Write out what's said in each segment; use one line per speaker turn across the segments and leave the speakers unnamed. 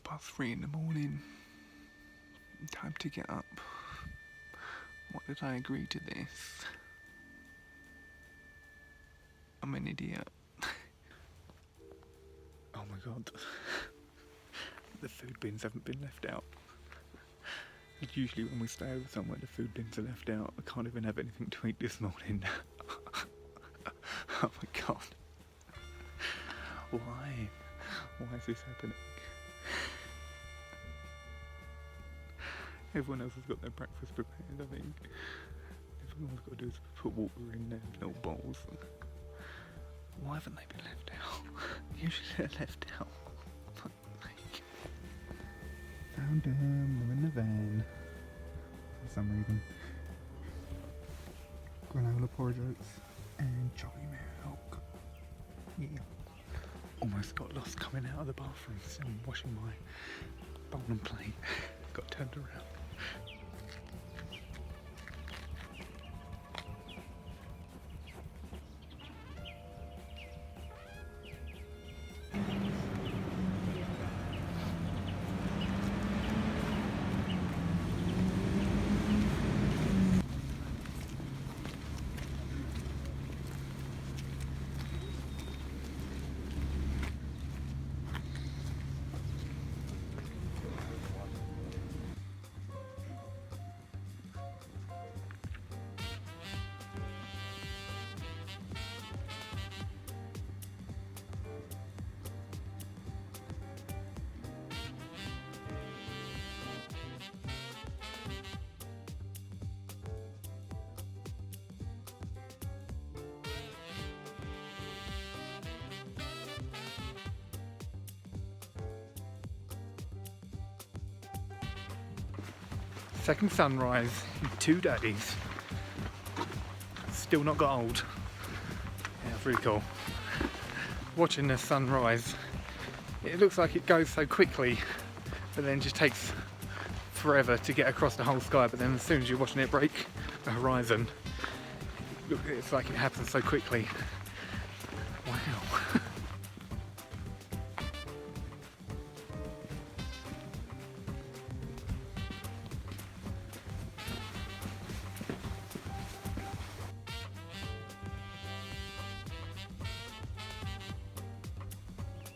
3:30 in the morning. Time to get up. Why did I agree to this? I'm an idiot. Oh my god. The food bins haven't been left out. Usually when we stay over somewhere the food bins are left out. I can't even have anything to eat this morning. Oh my god. Why? Why is this happening? Everyone else has got their breakfast prepared, I think. Everyone's got to do is put water in their little bowls. Why haven't they been left out? Usually they're left out. Found them, we're in the van. For some reason. Granola porridge oats and chocolate milk. Yeah. Almost got lost coming out of the bathroom, so I'm washing my bowl and plate. Got turned around. Second sunrise in 2 days. Still not got old. Yeah, it's really cool. Watching the sunrise, it looks like it goes so quickly, but then just takes forever to get across the whole sky. But then as soon as you're watching it break the horizon, look, it's like it happens so quickly. Wow.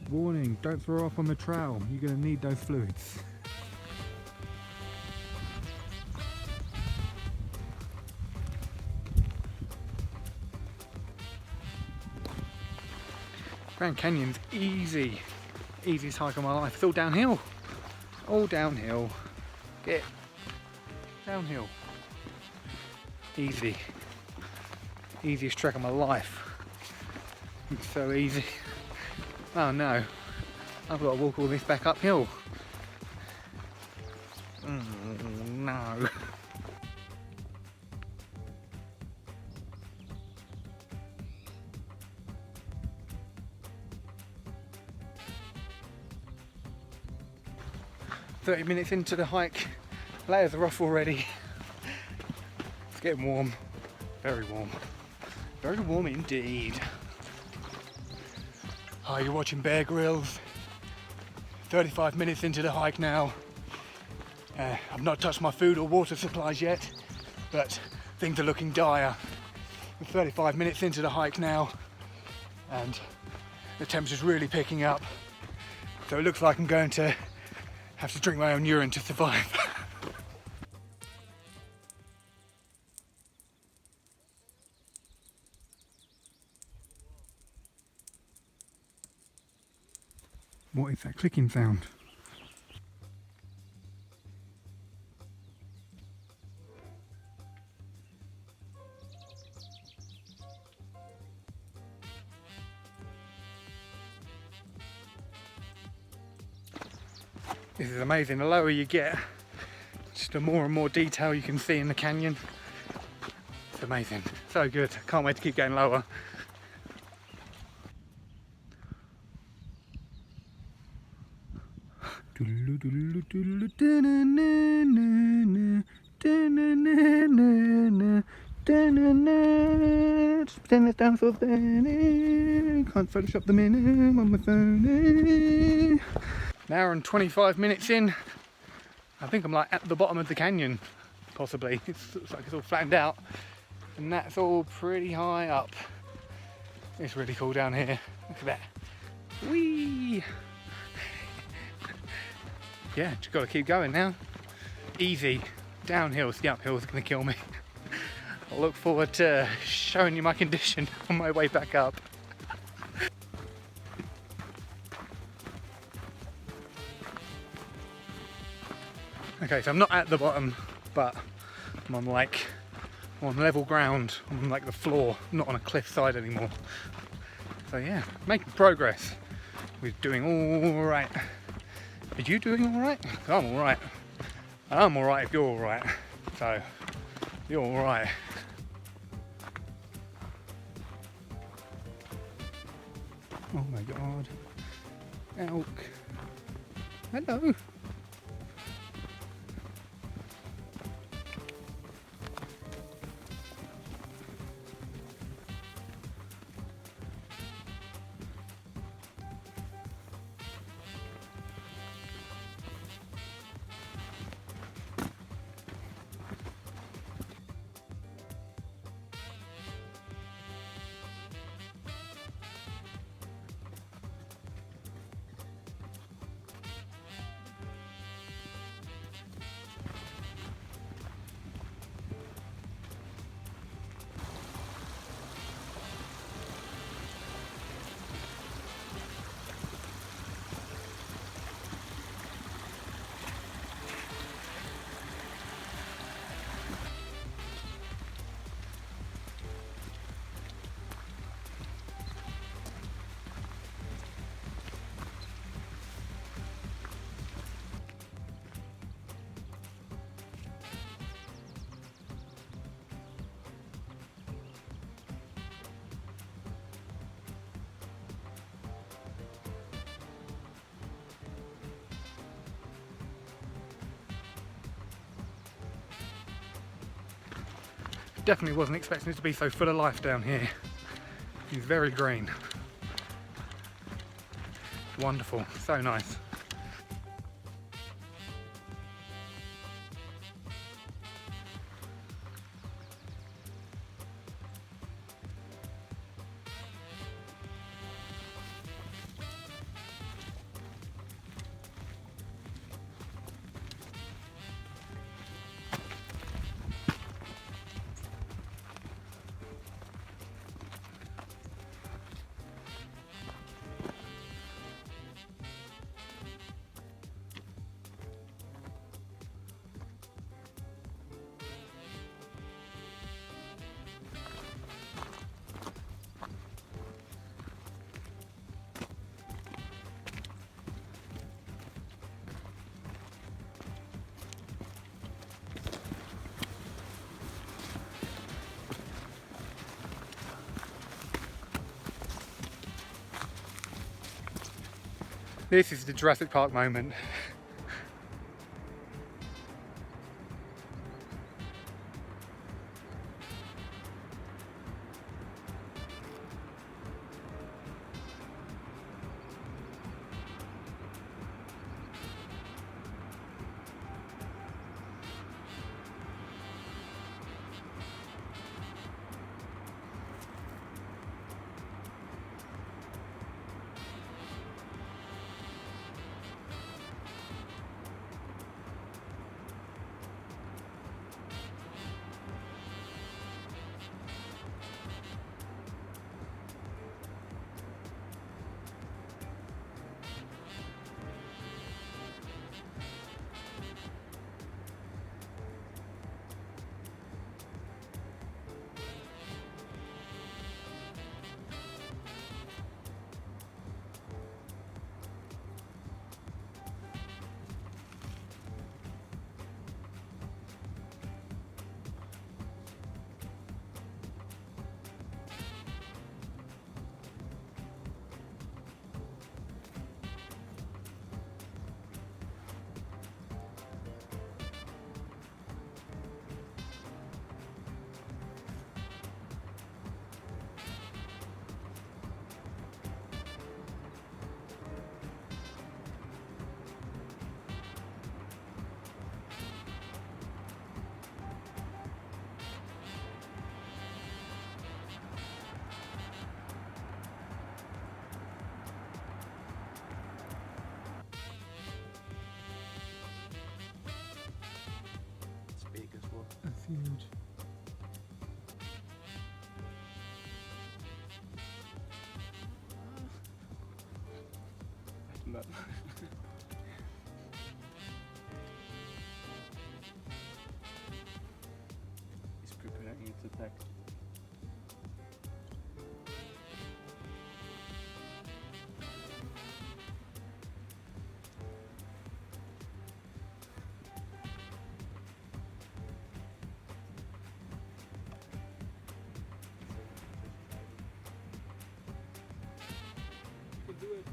'Warning, don't throw off on the trail, you're going to need those fluids. Grand Canyon's easy, easiest hike of my life. It's all downhill, get downhill, easy, easiest trek of my life. It's so easy. Oh no, I've got to walk all this back uphill. No. "30 minutes into the hike, layers are off already. It's getting warm, very warm indeed." Oh, you're watching Bear Grylls. 35 minutes into the hike now. I've not touched my food or water supplies yet, but things are looking dire. We're 35 minutes into the hike now, and the temperature's really picking up. So it looks like I'm going to have to drink my own urine to survive. What is that clicking sound? This is amazing. The lower you get, just the more and more detail you can see in the canyon. It's amazing. So good. Can't wait to keep going lower. Just pretend it's down for Benny. Can't Photoshop the minute on my phone. An hour and 25 minutes in. I think I'm like at the bottom of the canyon, possibly. It looks like it's all flattened out, and that's all pretty high up. It's really cool down here. Look at that. Whee! Yeah, just gotta keep going now. Easy. Downhills, the uphill's gonna kill me. I look forward to showing you my condition on my way back up. Okay, so I'm not at the bottom, but I'm on level ground. I'm on like the floor, not on a cliffside anymore. So yeah, making progress. We're doing all right. Are you doing all right? I'm all right. I'm all right if you're all right. So you're all right. Oh my God. Elk. Hello. Definitely wasn't expecting it to be so full of life down here. It's very green. Wonderful, so nice. This is the Jurassic Park moment.
But he's preparing its attack. You can do it.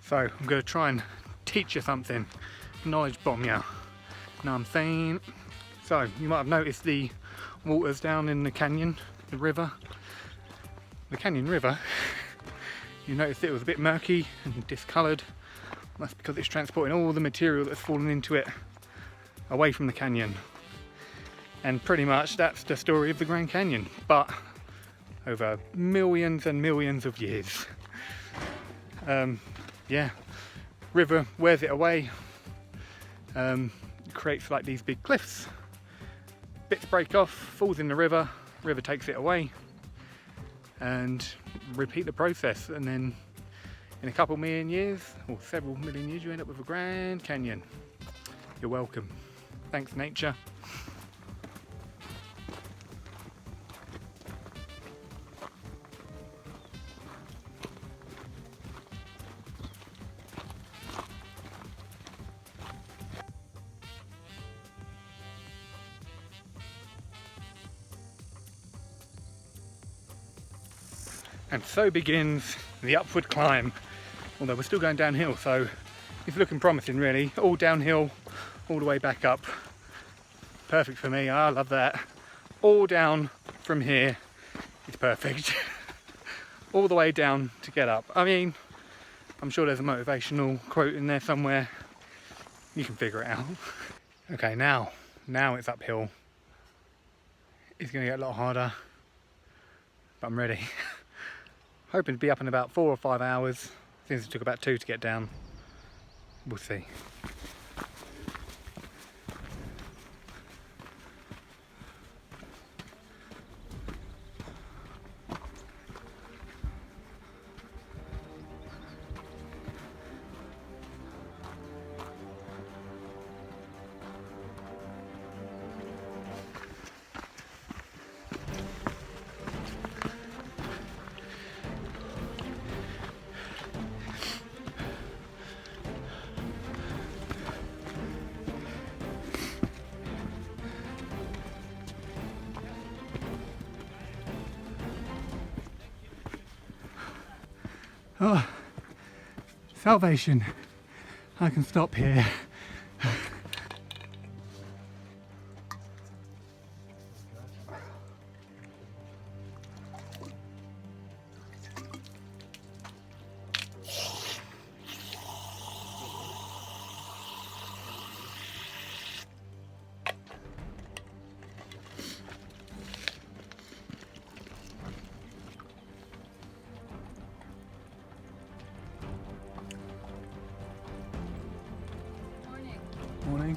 So I'm going to try and teach you something, knowledge bomb you. Know what I'm saying? So you might have noticed the waters down in the canyon, the river. The canyon river, you noticed it was a bit murky and discoloured. That's because it's transporting all the material that's fallen into it away from the canyon. And pretty much that's the story of the Grand Canyon, but over millions and millions of years. Yeah, river wears it away, creates like these big cliffs, bits break off, falls in the river takes it away, and repeat the process, and then in a couple million years, or several million years, you end up with a Grand Canyon. You're welcome. Thanks, nature. And so begins the upward climb, although we're still going downhill, so it's looking promising really. All downhill, all the way back up. Perfect for me, I love that. All down from here is perfect. All the way down to get up. I mean, I'm sure there's a motivational quote in there somewhere. You can figure it out. Okay, now it's uphill. It's gonna get a lot harder, but I'm ready. Hoping to be up in about 4 or 5 hours, since it took about 2 to get down. We'll see. Oh, salvation. I can stop here. Morning.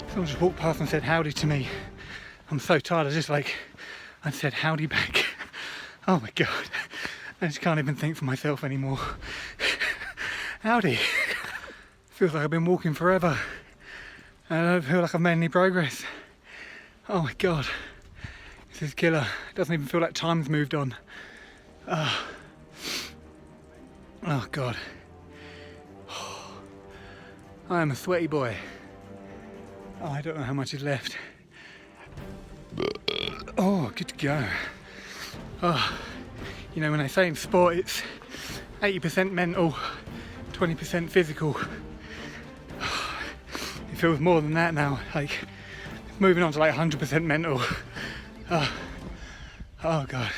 Someone just walked past and said howdy to me. I'm so tired, I said howdy back. Oh my god, I just can't even think for myself anymore. Howdy. Feels like I've been walking forever. I don't feel like I've made any progress. Oh my god, this is killer. It doesn't even feel like time's moved on. Oh god. I am a sweaty boy. Oh, I don't know how much is left. Oh, good to go. Oh, You know, when they say in sport it's 80% mental, 20% physical. It feels more than that now, like moving on to like 100% mental. Oh God.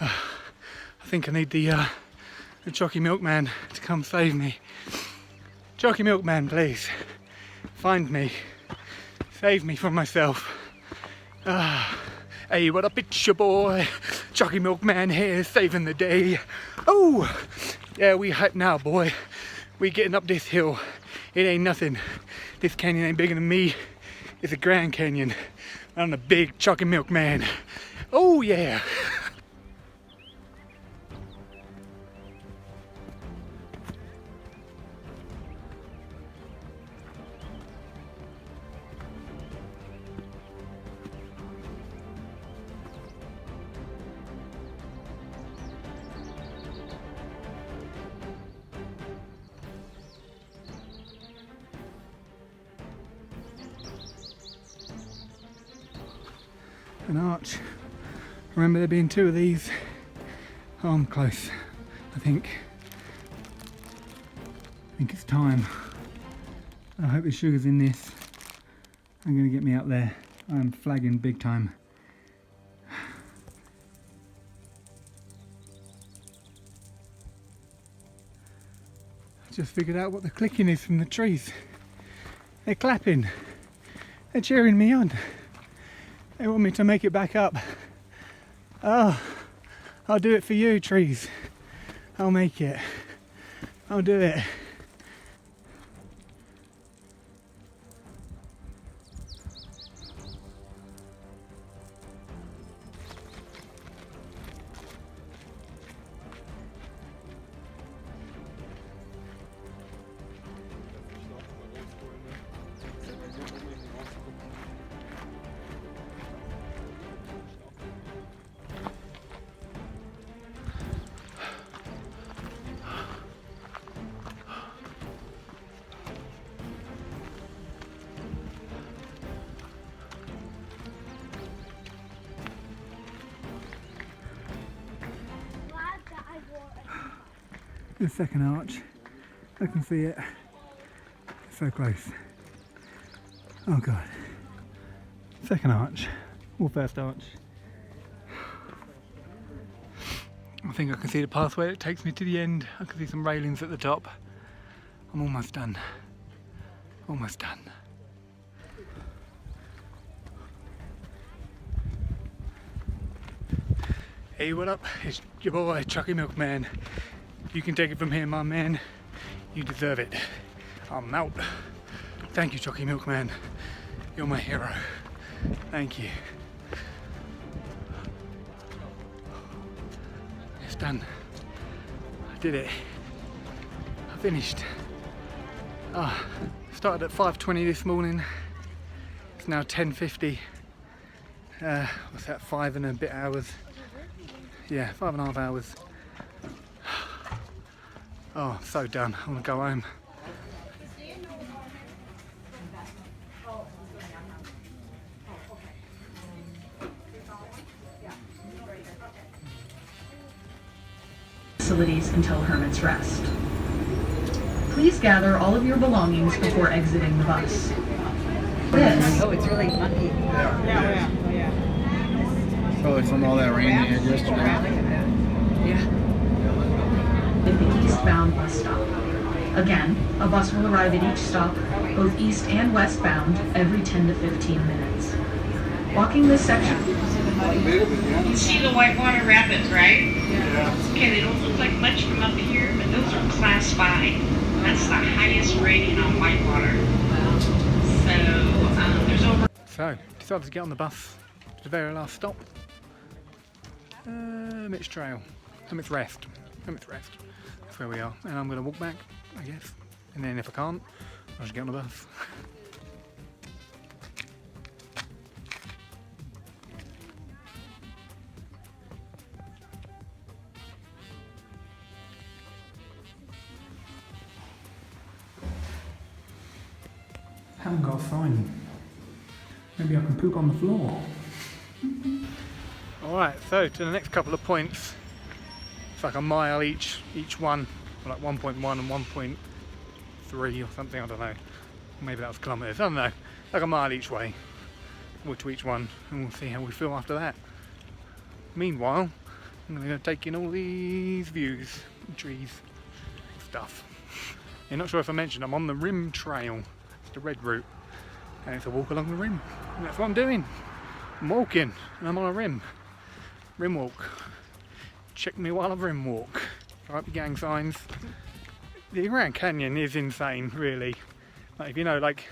I think I need the Jockey Milkman to come save me. Jockey Milkman, please, find me. Save me from myself. Hey, what up, it's your boy, Jockey Milkman here, saving the day. Oh, yeah, we hot now, boy. We getting up this hill. It ain't nothing. This canyon ain't bigger than me. It's a Grand Canyon. I'm the big Jockey Milkman. Oh yeah. An arch. Remember there being 2 of these. Oh, I'm close. I think it's time. I hope the sugar's in this. I'm gonna get me up there. I'm flagging big time. I just figured out what the clicking is from the trees. They're clapping. They're cheering me on. They want me to make it back up. Oh, I'll do it for you, trees. I'll make it. I'll do it. The second arch, I can see it, so close. Oh God. Second arch, or first arch. I think I can see the pathway that takes me to the end. I can see some railings at the top. I'm almost done. Almost done. Hey, what up? It's your boy, Jockey Milkman. You can take it from here, my man. You deserve it. I'm out. Thank you, Jockey Milkman. You're my hero. Thank you. It's done. I did it. I finished. Started at 5:20 this morning. It's now 10:50. What's that, 5 and a bit hours? Yeah, 5.5 hours. Oh, so done. I want to go home.
Facilities until Hermit's Rest. Please gather all of your belongings before exiting the bus.
Oh, it's really funky.
Yeah. Probably from all that rain they had yesterday.
Yeah.
At the eastbound bus stop. Again, a bus will arrive at each stop, both east and westbound, every 10 to 15 minutes. Walking this section.
You see the Whitewater Rapids, right? Yeah. Okay, they don't look like much from up here, but those are class 5. That's the highest rating on Whitewater. So, there's over...
So, decided to get on the bus to the very last stop. Hermit's Trail. Hermit's Rest. Hermit's Rest. That's where we are. And I'm going to walk back, I guess. And then if I can't, I'll just get on the bus. Haven't got a sign. Maybe I can poop on the floor. Alright, so to the next couple of points. It's like a mile each one, or like 1.1 and 1.3 or something, I don't know. Maybe that was kilometres, I don't know. Like a mile each way, or to each one, and we'll see how we feel after that. Meanwhile, I'm going to take in all these views, trees, stuff. You're not sure if I mentioned, I'm on the Rim Trail. It's the red route, and it's a walk along the rim. And that's what I'm doing. I'm walking, and I'm on a rim. Rim walk. Check me while I rim walk. Right, the gang signs. The Grand Canyon is insane, really. Like, if you know, like,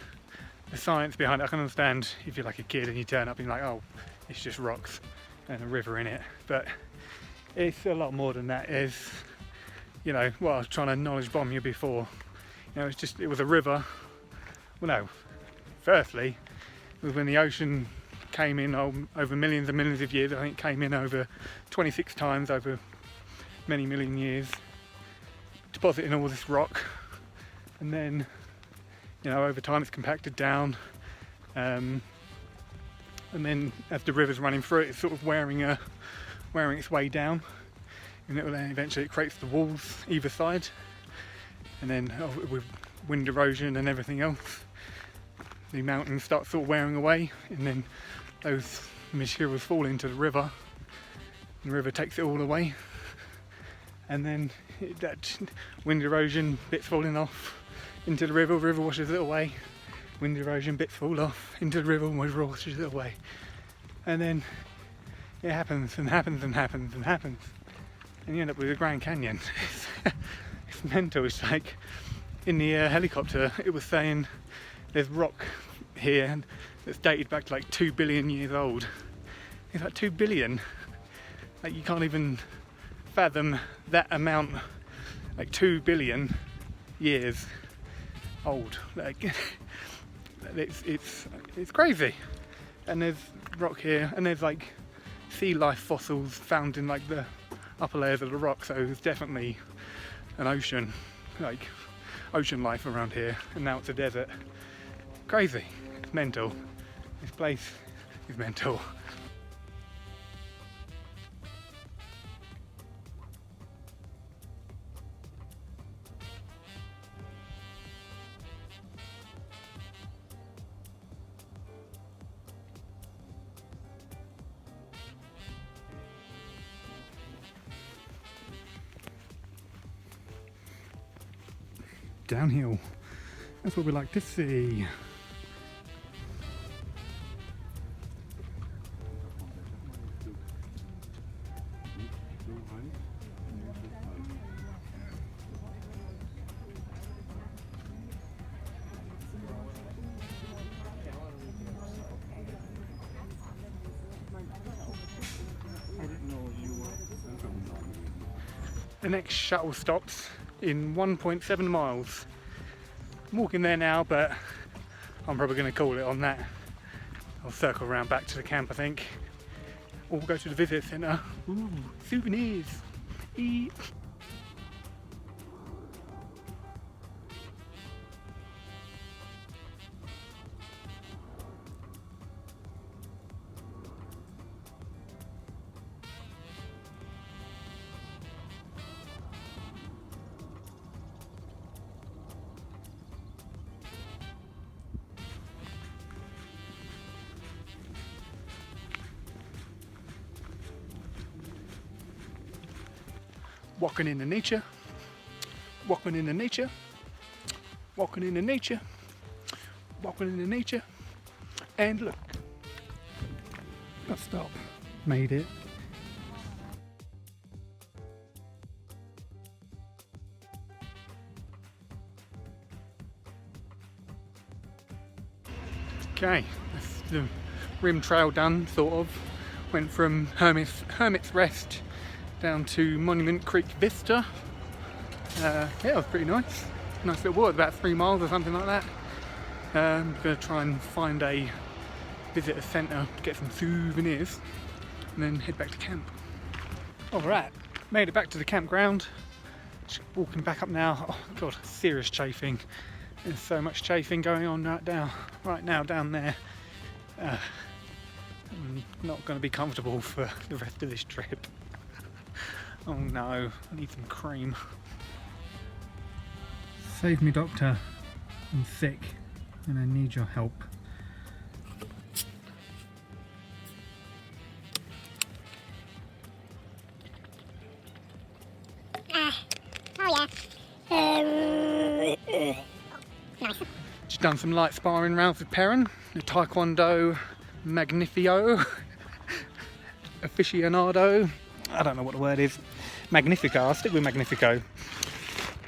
the science behind it, I can understand if you're like a kid and you turn up and you're like, oh, it's just rocks and a river in it. But it's a lot more than that. Is, you know, well, I was trying to knowledge bomb you before. You know, it was a river. Well, no. Firstly, it was when the ocean came in over millions and millions of years. I think it came in over 26 times over many million years, depositing all this rock, and then, you know, over time it's compacted down, and then as the river's running through it, it's sort of wearing its way down, and then eventually it creates the walls either side, and then with wind erosion and everything else, the mountains start sort of wearing away, and then those materials fall into the river, and the river takes it all away, and then that wind erosion, bits falling off into the river washes it away, wind erosion, bits fall off into the river washes it away, and then it happens and happens and happens and happens, and you end up with the Grand Canyon. It's mental. It's like in the helicopter it was saying there's rock here that's dated back to like 2 billion years old. It's like 2 billion. Like, you can't even fathom that amount. Like 2 billion years old. Like, it's crazy. And there's rock here, and there's like sea life fossils found in like the upper layers of the rock. So there's definitely an ocean, like ocean life around here. And now it's a desert. Crazy. It's mental. This place is mental. Downhill. That's what we like to see. The next shuttle stops in 1.7 miles. I'm walking there now, but I'm probably going to call it on that. I'll circle around back to the camp, I think. Or we'll go to the visitor centre. Ooh, souvenirs. Eat. Walking in the nature, walking in the nature, walking in the nature, walking in the nature, and look, got stop, made it. Okay, that's the rim trail done, sort of. Went from Hermit's Rest down to Monument Creek Vista. Yeah, it was pretty nice. Nice little walk, about 3 miles or something like that. I'm going to try and find a visitor centre to get some souvenirs and then head back to camp. Alright, made it back to the campground. Just walking back up now. Oh god, serious chafing. There's so much chafing going on right now down there. I'm not going to be comfortable for the rest of this trip. Oh no, I need some cream. Save me, doctor. I'm sick and I need your help.
Oh yeah. Nice.
Just done some light sparring rounds with Perrin, the Taekwondo Magnifio aficionado. I don't know what the word is. Magnifico, I'll stick with Magnifico.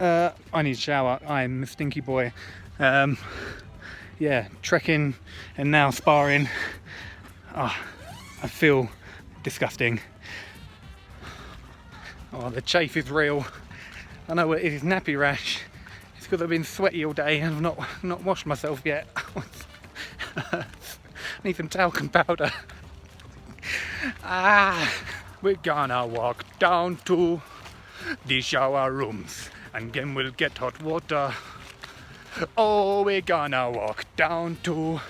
I need a shower, I'm a stinky boy. Yeah, trekking and now sparring. Oh, I feel disgusting. Oh, the chafe is real. I know what it is, nappy rash. It's because I've been sweaty all day and I've not washed myself yet. I need some talcum powder. We're gonna walk down to the shower rooms and then we'll get hot water. Oh, we're gonna walk down to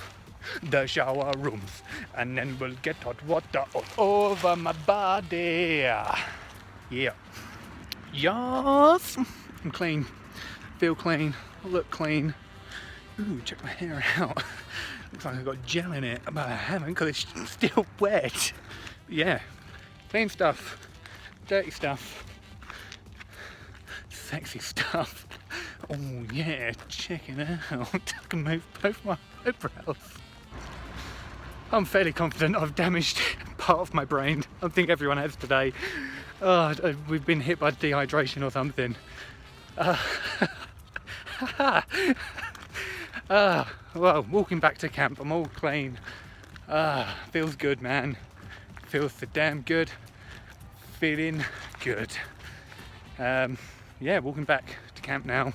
the shower rooms and then we'll get hot water all over my body. Yeah. Yes. I'm clean. Feel clean. Look clean. Ooh, check my hair out. Looks like I've got gel in it, but I haven't because it's still wet. Yeah. Clean stuff. Dirty stuff. Sexy stuff. Oh yeah, check it out. I can move both my eyebrows. I'm fairly confident I've damaged part of my brain. I think everyone has today. We've been hit by dehydration or something. Well, walking back to camp, I'm all clean. Feels good, man. Feels so damn good. Feeling good. Yeah, walking back to camp now.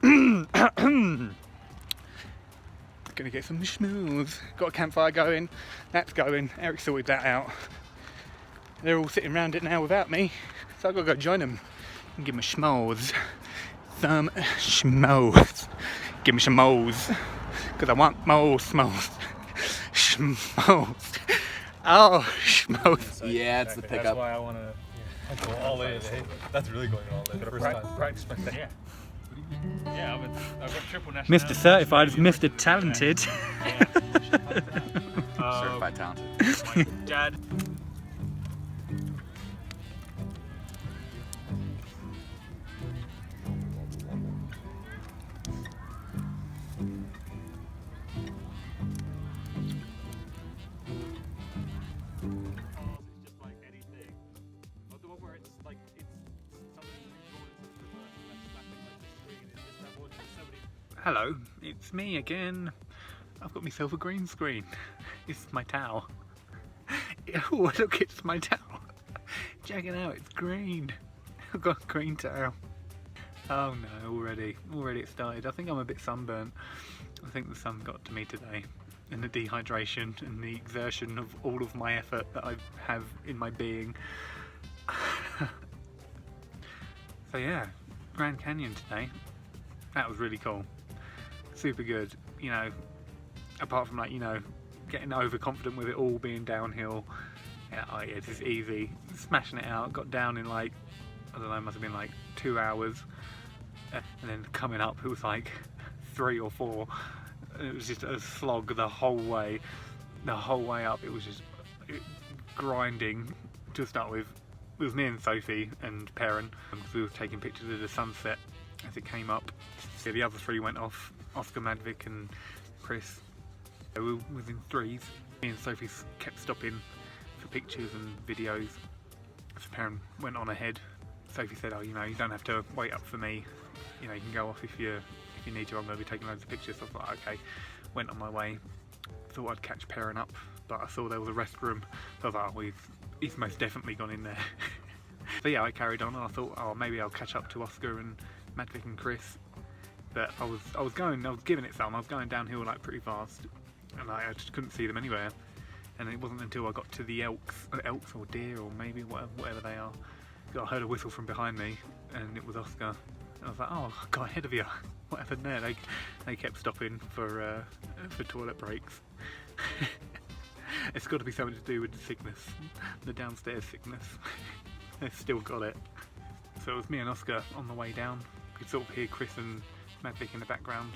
Gonna get some schmooze. Got a campfire going. That's going. Eric sorted that out. They're all sitting around it now without me, so I've got to go join them and give them a schmoes. Some schmoes. Give me some moles, because I want more schmoes. Schmoes. Oh, schmoes.
Yeah, it's the pickup.
That's why I want to go all in. Eh? That's really going all in. First time.
Practice my thing.
Yeah, I've got triple national.
Mr. Certified is Mr. Talented.
Certified talented.
My dad.
Hello, it's me again. I've got myself a green screen. It's my towel. Oh, look, it's my towel. Check it out, it's green. I've got a green towel. Oh no, already it started. I think I'm a bit sunburnt. I think the sun got to me today. And the dehydration and the exertion of all of my effort that I have in my being. So yeah, Grand Canyon today. That was really cool. Super good, you know, apart from like, you know, getting overconfident with it all being downhill. Yeah, oh yeah, it's easy. Smashing it out, got down in like, I don't know, it must have been like 2 hours. And then coming up, it was like 3 or 4. It was just a slog the whole way. The whole way up, it was just grinding to start with. It was me and Sophie and Perrin, because we were taking pictures of the sunset as it came up. So the other 3 went off, Oscar, Madvik and Chris. We were within 3s. Me and Sophie kept stopping for pictures and videos. So Perrin went on ahead. Sophie said, oh, you know, you don't have to wait up for me. You know, you can go off if you need to. I'm going to be taking loads of pictures. So I thought, okay, went on my way. Thought I'd catch Perrin up, but I saw there was a restroom. So I was like, oh, well, he's most definitely gone in there. So yeah, I carried on and I thought, oh, maybe I'll catch up to Oscar and Madvik and Chris. But I was giving it some. I was going downhill like pretty fast, and I just couldn't see them anywhere. And it wasn't until I got to the elks or deer or maybe whatever they are, that I heard a whistle from behind me, and it was Oscar. And I was like, oh, I got ahead of you. What happened there? They kept stopping for toilet breaks. It's got to be something to do with the sickness, the downstairs sickness. They've still got it. So it was me and Oscar on the way down. You could sort of hear Chris and Madvick in the background.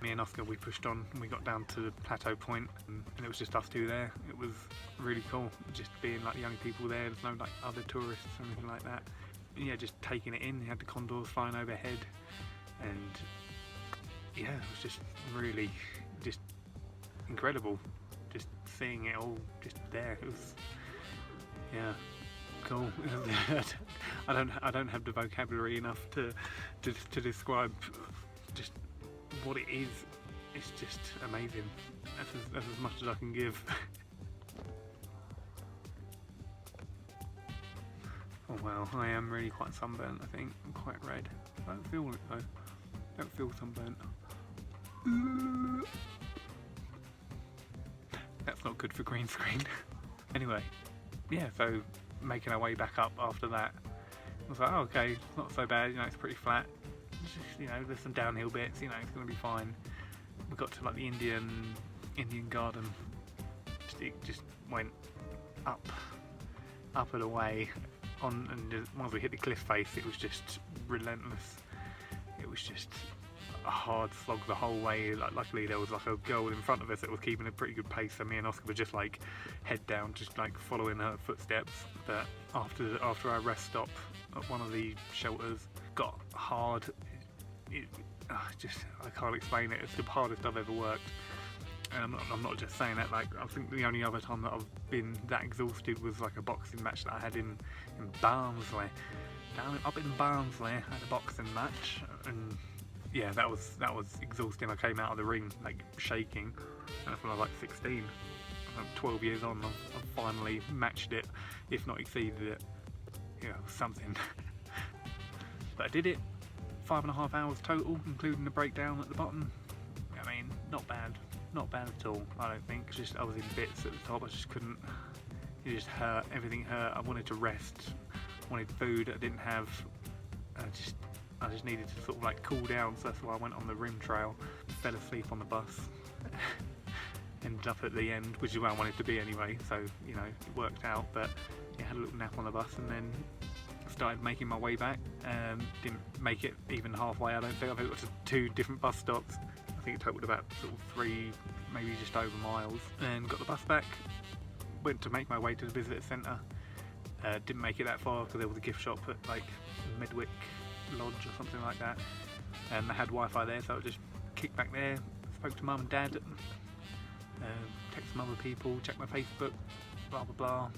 Me and Oscar, we pushed on and we got down to the plateau point, and it was just us two there. It was really cool, just being like the only people there. There's no like other tourists or anything like that. And yeah, just taking it in. You had the condors flying overhead, and yeah, it was just really just incredible. Just seeing it all just there. It was, yeah, cool. I don't have the vocabulary enough to describe just what it is. It's just amazing. That's as much as I can give. Oh wow, I am really quite sunburnt, I think. I'm quite red. I don't feel it though. I don't feel sunburnt. That's not good for green screen. Anyway, yeah, so making our way back up after that, I was like, oh, okay, it's not so bad, you know, it's pretty flat. It's just, you know, there's some downhill bits, you know, it's going to be fine. We got to like the Indian garden. It just went up and away on, and just, once we hit the cliff face, it was just relentless. It was just a hard slog the whole way. Like, luckily there was like a girl in front of us that was keeping a pretty good pace, so me and Oscar were just like head down, just like following her footsteps. But after our rest stop at one of the shelters, got hard. I can't explain it. It's the hardest I've ever worked, and I'm not just saying that. Like, I think the only other time that I've been that exhausted was like a boxing match that I had in Barnsley. Up in Barnsley, I had a boxing match, and yeah, that was exhausting. I came out of the ring like shaking, and that's when I was like 16. I'm 12 years on, I've finally matched it, if not exceeded it. Yeah, something. But I did it. 5.5 hours total, including the breakdown at the bottom. I mean, not bad at all. I don't think. It's just I was in bits at the top. I just couldn't. It just hurt. Everything hurt. I wanted to rest. Wanted food. I didn't have. I just needed to sort of like cool down. So that's why I went on the rim trail. Fell asleep on the bus. Ended up at the end, which is where I wanted to be anyway. So you know, it worked out. But yeah, had a little nap on the bus and then started making my way back. Didn't make it even halfway. I don't think. I think it was 2 different bus stops. I think it totaled about sort of 3, maybe just over miles. And got the bus back. Went to make my way to the visitor centre. Didn't make it that far because there was a gift shop at like Medwick Lodge or something like that, and they had Wi-Fi there, so I just kicked back there. Spoke to mum and dad. Text some other people. Checked my Facebook. Blah blah blah.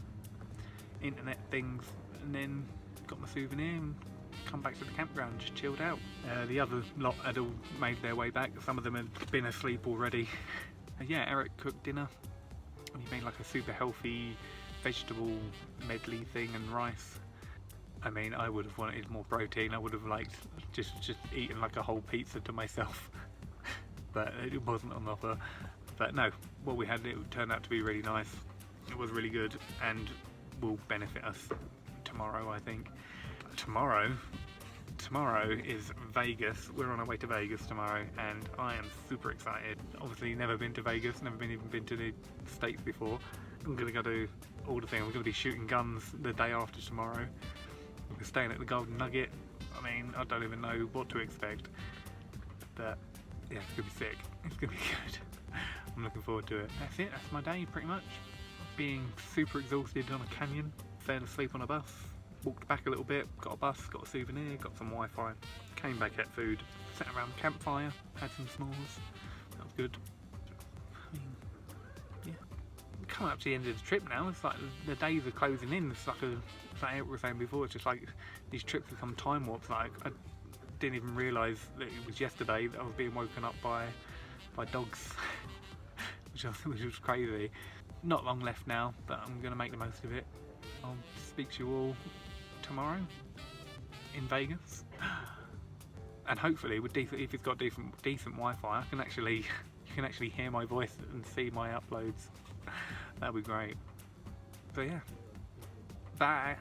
Internet things, and then got my souvenir and come back to the campground, just chilled out. The other lot had all made their way back. Some of them had been asleep already. Yeah, Eric cooked dinner, and he made like a super healthy vegetable medley thing and rice. I mean, I would have wanted more protein. I would have liked just eaten like a whole pizza to myself, but it wasn't on offer. But no, what we had, it turned out to be really nice. It was really good and will benefit us tomorrow, I think. Tomorrow is Vegas. We're on our way to Vegas tomorrow, and I am super excited. Obviously never been to Vegas, never even been to the States before. I'm gonna go do all the things. I'm gonna be shooting guns the day after tomorrow. We're staying at the Golden Nugget. I mean, I don't even know what to expect, but yeah, it's gonna be sick. It's gonna be good. I'm looking forward to it. That's it. That's my day pretty much. Being super exhausted on a canyon, fell asleep on a bus, walked back a little bit, got a bus, got a souvenir, got some Wi-Fi, came back, at food, sat around the campfire, had some s'mores. That was good. I mean, yeah, we're coming up to the end of the trip now. It's like the days are closing in. It's like Eric was saying before, it's just like these trips become time warps. Like, I didn't even realise that it was yesterday that I was being woken up by dogs, which was crazy. Not long left now, but I'm going to make the most of it. I'll speak to you all tomorrow in Vegas, and hopefully with if it's got decent Wi-Fi, you can actually hear my voice and see my uploads. That'd be great. So yeah, bye.